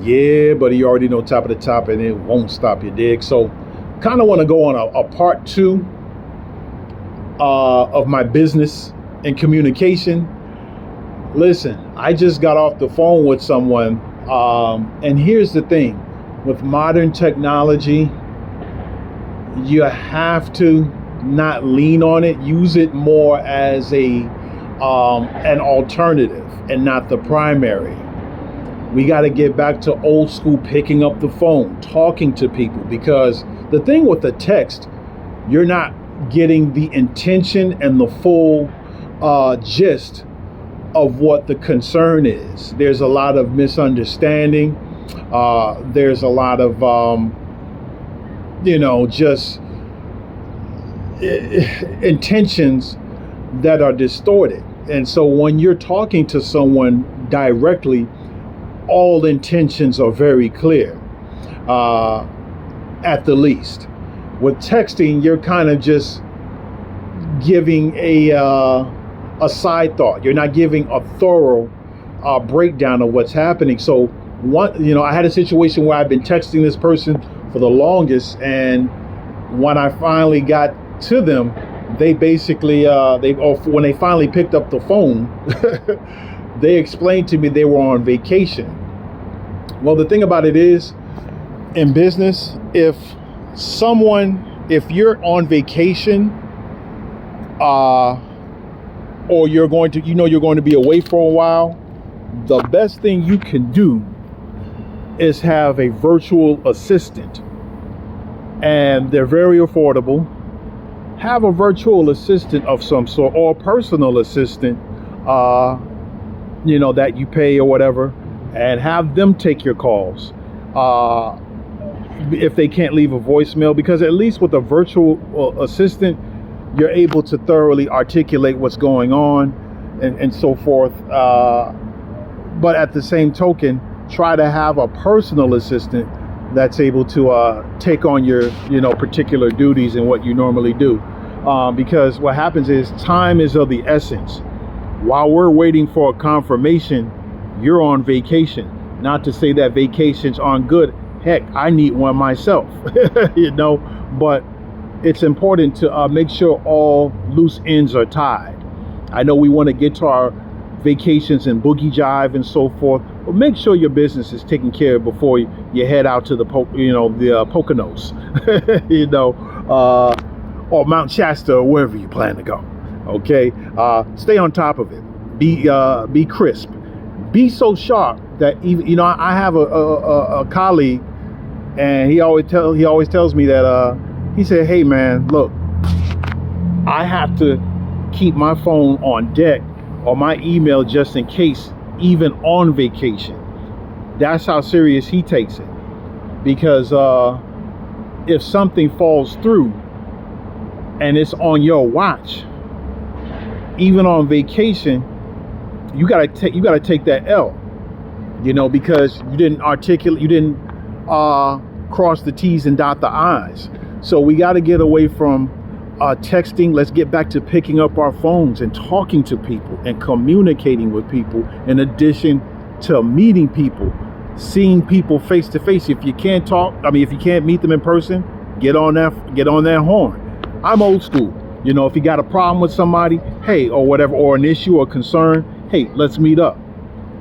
Yeah, but you already know top of the top, and it won't stop you, dig. So, kind of want to go on a part two of my business and communication. Listen, I just got off the phone with someone, and here's the thing: with modern technology, you have to not lean on it. Use it more as an alternative and not the primary. We got to get back to old school, picking up the phone, talking to people, because the thing with the text, you're not getting the intention and the full gist of what the concern is. There's a lot of misunderstanding. There's a lot of, just intentions that are distorted. And so when you're talking to someone directly, all intentions are very clear, at the least. With texting, you're kind of just giving a side thought. You're not giving a thorough breakdown of what's happening. So I had a situation where I've been texting this person for the longest, and when I finally got to them, they basically when they finally picked up the phone, they explained to me they were on vacation. Well, the thing about it is, in business, if you're on vacation, or you're going to be away for a while, the best thing you can do is have a virtual assistant, and they're very affordable. Have a virtual assistant of some sort, or a personal assistant, that you pay or whatever, and have them take your calls. If they can't leave a voicemail, because at least with a virtual assistant, you're able to thoroughly articulate what's going on and so forth. But at the same token, try to have a personal assistant that's able to take on your, particular duties and what you normally do. Because what happens is time is of the essence. While we're waiting for a confirmation, you're on vacation. Not to say that vacations aren't good. Heck, I need one myself, but it's important to make sure all loose ends are tied. I know we want to get to our vacations and boogie jive and so forth, but make sure your business is taken care of before you head out to the Poconos, or Mount Shasta, or wherever you plan to go. Okay, stay on top of it. Be crisp. Be so sharp that even I have a colleague, and he always tells me that he said, "Hey man, look, I have to keep my phone on deck or my email just in case, even on vacation." That's how serious he takes it, because if something falls through and it's on your watch, even on vacation, you gotta take that L, because you didn't cross the T's and dot the I's. So we got to get away from texting. Let's get back to picking up our phones and talking to people and communicating with people, in addition to meeting people, seeing people face to face. If you can't meet them in person, get on that horn. I'm old school. If you got a problem with somebody, hey, or whatever, or an issue or concern, hey, let's meet up.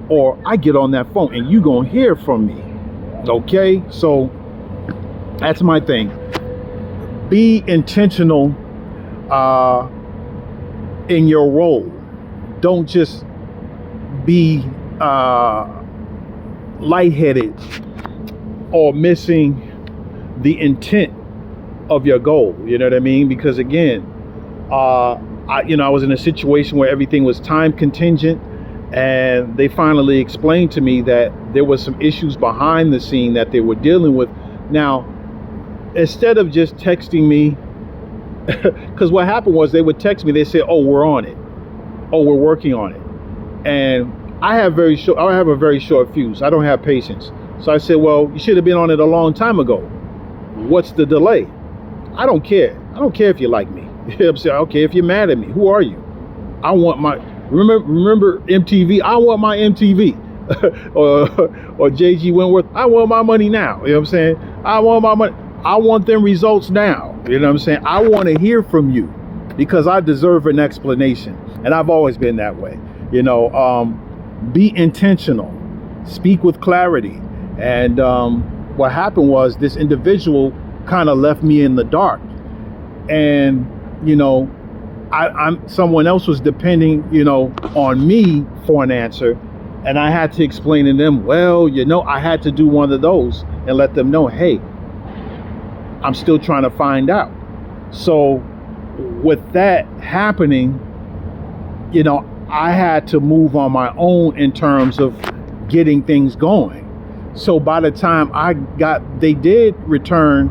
Or I get on that phone and you gonna hear from me. Okay? So that's my thing. Be intentional in your role. Don't just be lightheaded or missing the intent of your goal. You know what I mean? Because again, I was in a situation where everything was time contingent, and they finally explained to me that there was some issues behind the scene that they were dealing with. Now, instead of just texting me, because what happened was they would text me, they said, "Oh, we're on it. Oh, we're working on it." And I have a very short fuse. I don't have patience. So I said, "Well, you should have been on it a long time ago. What's the delay?" I don't care. I don't care if you like me. I'm saying, okay, if you're mad at me, who are you? I want my, remember MTV? I want my MTV. or JG Wentworth, I want my money now. You know what I'm saying? I want my money. I want them results now. You know what I'm saying? I want to hear from you because I deserve an explanation. And I've always been that way. You know, be intentional, speak with clarity. And what happened was this individual kind of left me in the dark. And, you know, I'm someone else was depending, you know, on me for an answer. And I had to explain to them, well, you know, I had to do one of those and let them know, hey, I'm still trying to find out. So with that happening, you know, I had to move on my own in terms of getting things going. So by the time they did return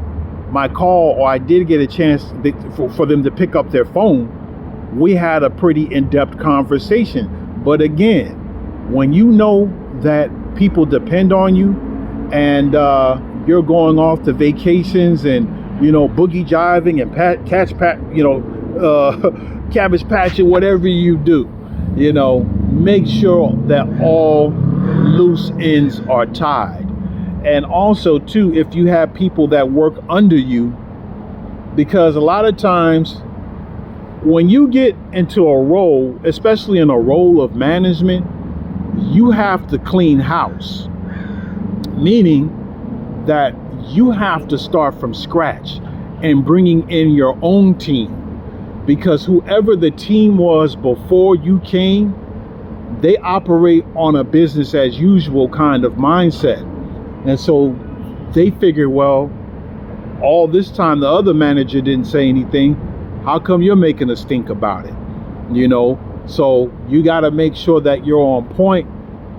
my call, or I did get a chance for them to pick up their phone, we had a pretty in-depth conversation. But again, when you know that people depend on you and you're going off to vacations and, you know, boogie jiving and cabbage patching, whatever you do, you know, make sure that all loose ends are tied. And also, too, if you have people that work under you, because a lot of times when you get into a role, especially in a role of management, you have to clean house, meaning that you have to start from scratch and bringing in your own team, because whoever the team was before you came, they operate on a business as usual kind of mindset. And so they figured, well, all this time the other manager didn't say anything. How come you're making a stink about it? You know, so you got to make sure that you're on point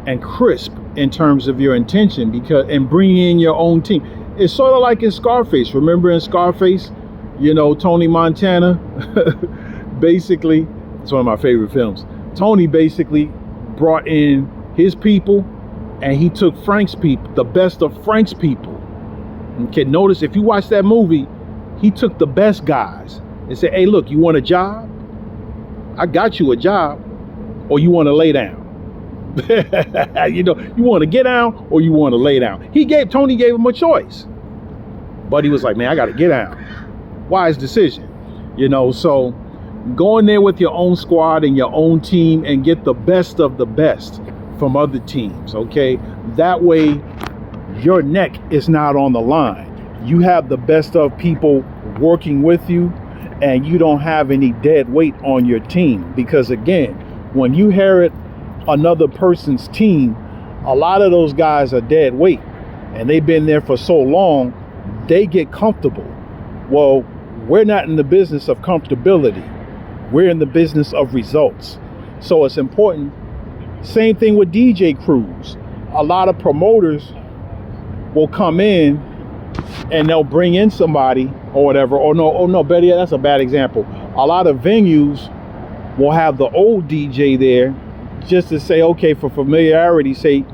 and crisp in terms of your intention, and bringing in your own team. It's sort of like in Scarface. Remember in Scarface, you know, Tony Montana, basically, it's one of my favorite films. Tony basically brought in his people, and he took Frank's people, the best of Frank's people. Okay, notice if you watch that movie, he took the best guys and said, hey, look, you want a job? I got you a job, or you want to lay down? You know, you want to get down or you want to lay down? Tony gave him a choice, but he was like, man, I got to get down. Wise decision, you know. So go in there with your own squad and your own team and get the best of the best from other teams. Okay, that way your neck is not on the line. You have the best of people working with you, and you don't have any dead weight on your team. Because again, when you inherit another person's team, a lot of those guys are dead weight, and they've been there for so long, they get comfortable. Well, we're not in the business of comfortability. We're in the business of results. So it's important. Same thing with DJ crews. A lot of promoters will come in and they'll bring in somebody or whatever. Better yet, that's a bad example. A lot of venues will have the old DJ there just to say, okay, for familiarity's sake,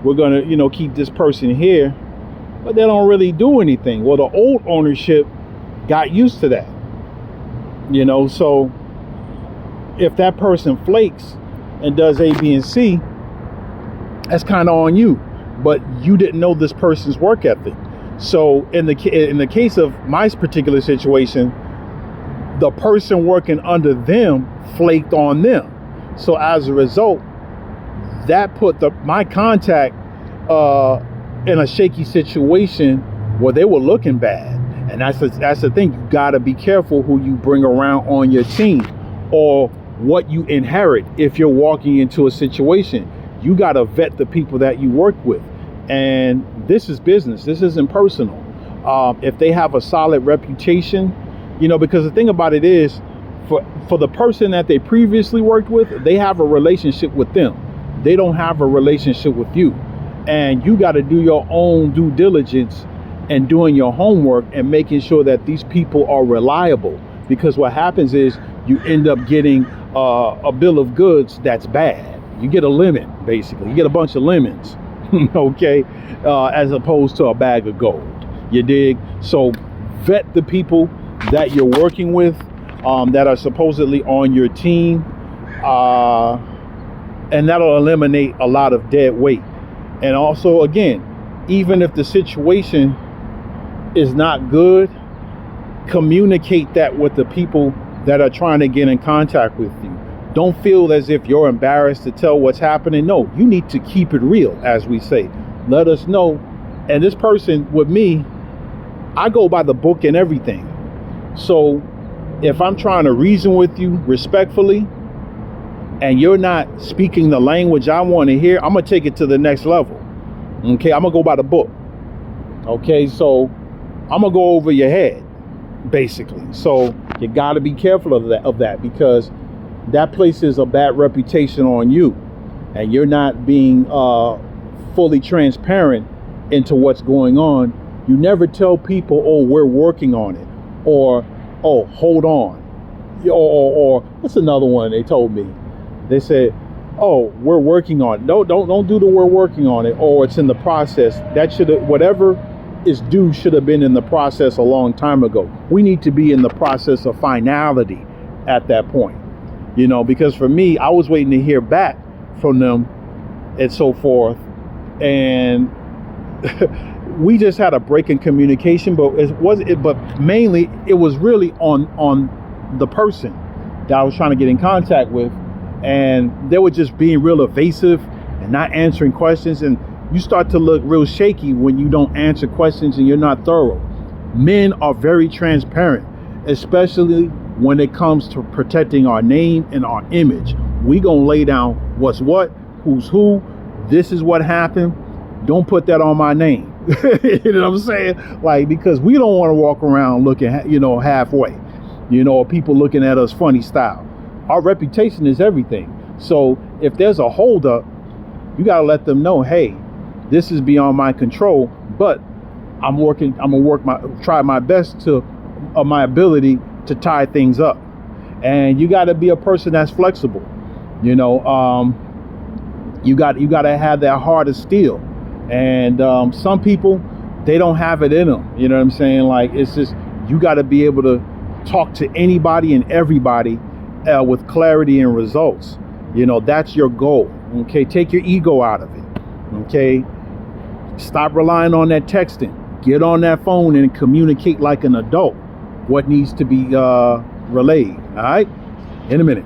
we're gonna, you know, keep this person here, but they don't really do anything. Well, the old ownership got used to that, you know. So if that person flakes and does A, B, and C, that's kind of on you. But you didn't know this person's work ethic. So in the case of my particular situation, the person working under them flaked on them. So as a result, that put my contact in a shaky situation where they were looking bad. And that's the thing. You got to be careful who you bring around on your team, or what you inherit. If you're walking into a situation, you got to vet the people that you work with. And this is business. This isn't personal. If they have a solid reputation, you know, because the thing about it is, for the person that they previously worked with, they have a relationship with them. They don't have a relationship with you. And you got to do your own due diligence and doing your homework and making sure that these people are reliable. Because what happens is you end up getting a bill of goods that's bad. You get a lemon, basically. You get a bunch of lemons, okay, as opposed to a bag of gold. You dig? So vet the people that you're working with, that are supposedly on your team, and that'll eliminate a lot of dead weight. And also, again, even if the situation is not good, communicate that with the people that are trying to get in contact with you. Don't feel as if you're embarrassed to tell what's happening. No, you need to keep it real, as we say. Let us know. And this person with me, I go by the book and everything. So if I'm trying to reason with you respectfully and you're not speaking the language I want to hear, I'm going to take it to the next level. Okay, I'm going to go by the book. Okay, so I'm going to go over your head, basically. So you got to be careful of that because that places a bad reputation on you, and you're not being fully transparent into what's going on. You never tell people, oh, we're working on it, or oh, hold on, or what's another one they told me? They said, oh, we're working on it. No, don't do the we're working on it, or it's in the process. That should have, whatever is due should have been in the process a long time ago. We need to be in the process of finality at that point, you know, because for me, I was waiting to hear back from them and so forth, and we just had a break in communication, but mainly it was really on the person that I was trying to get in contact with, and they were just being real evasive and not answering questions. And you start to look real shaky when you don't answer questions and you're not thorough. Men are very transparent, especially when it comes to protecting our name and our image. We gonna lay down what's what, who's who, this is what happened. Don't put that on my name. You know what I'm saying? Like, because we don't want to walk around looking, halfway, or people looking at us funny style. Our reputation is everything. So if there's a holdup, you got to let them know, hey, this is beyond my control, but I'm gonna try my best to my ability to tie things up. And you got to be a person that's flexible. You got to have that heart of steel. And some people, they don't have it in them. You know what I'm saying? Like, it's just, you got to be able to talk to anybody and everybody with clarity and results. That's your goal. Okay, take your ego out of it. Okay, stop relying on that texting. Get on that phone and communicate like an adult what needs to be relayed. All right, in a minute.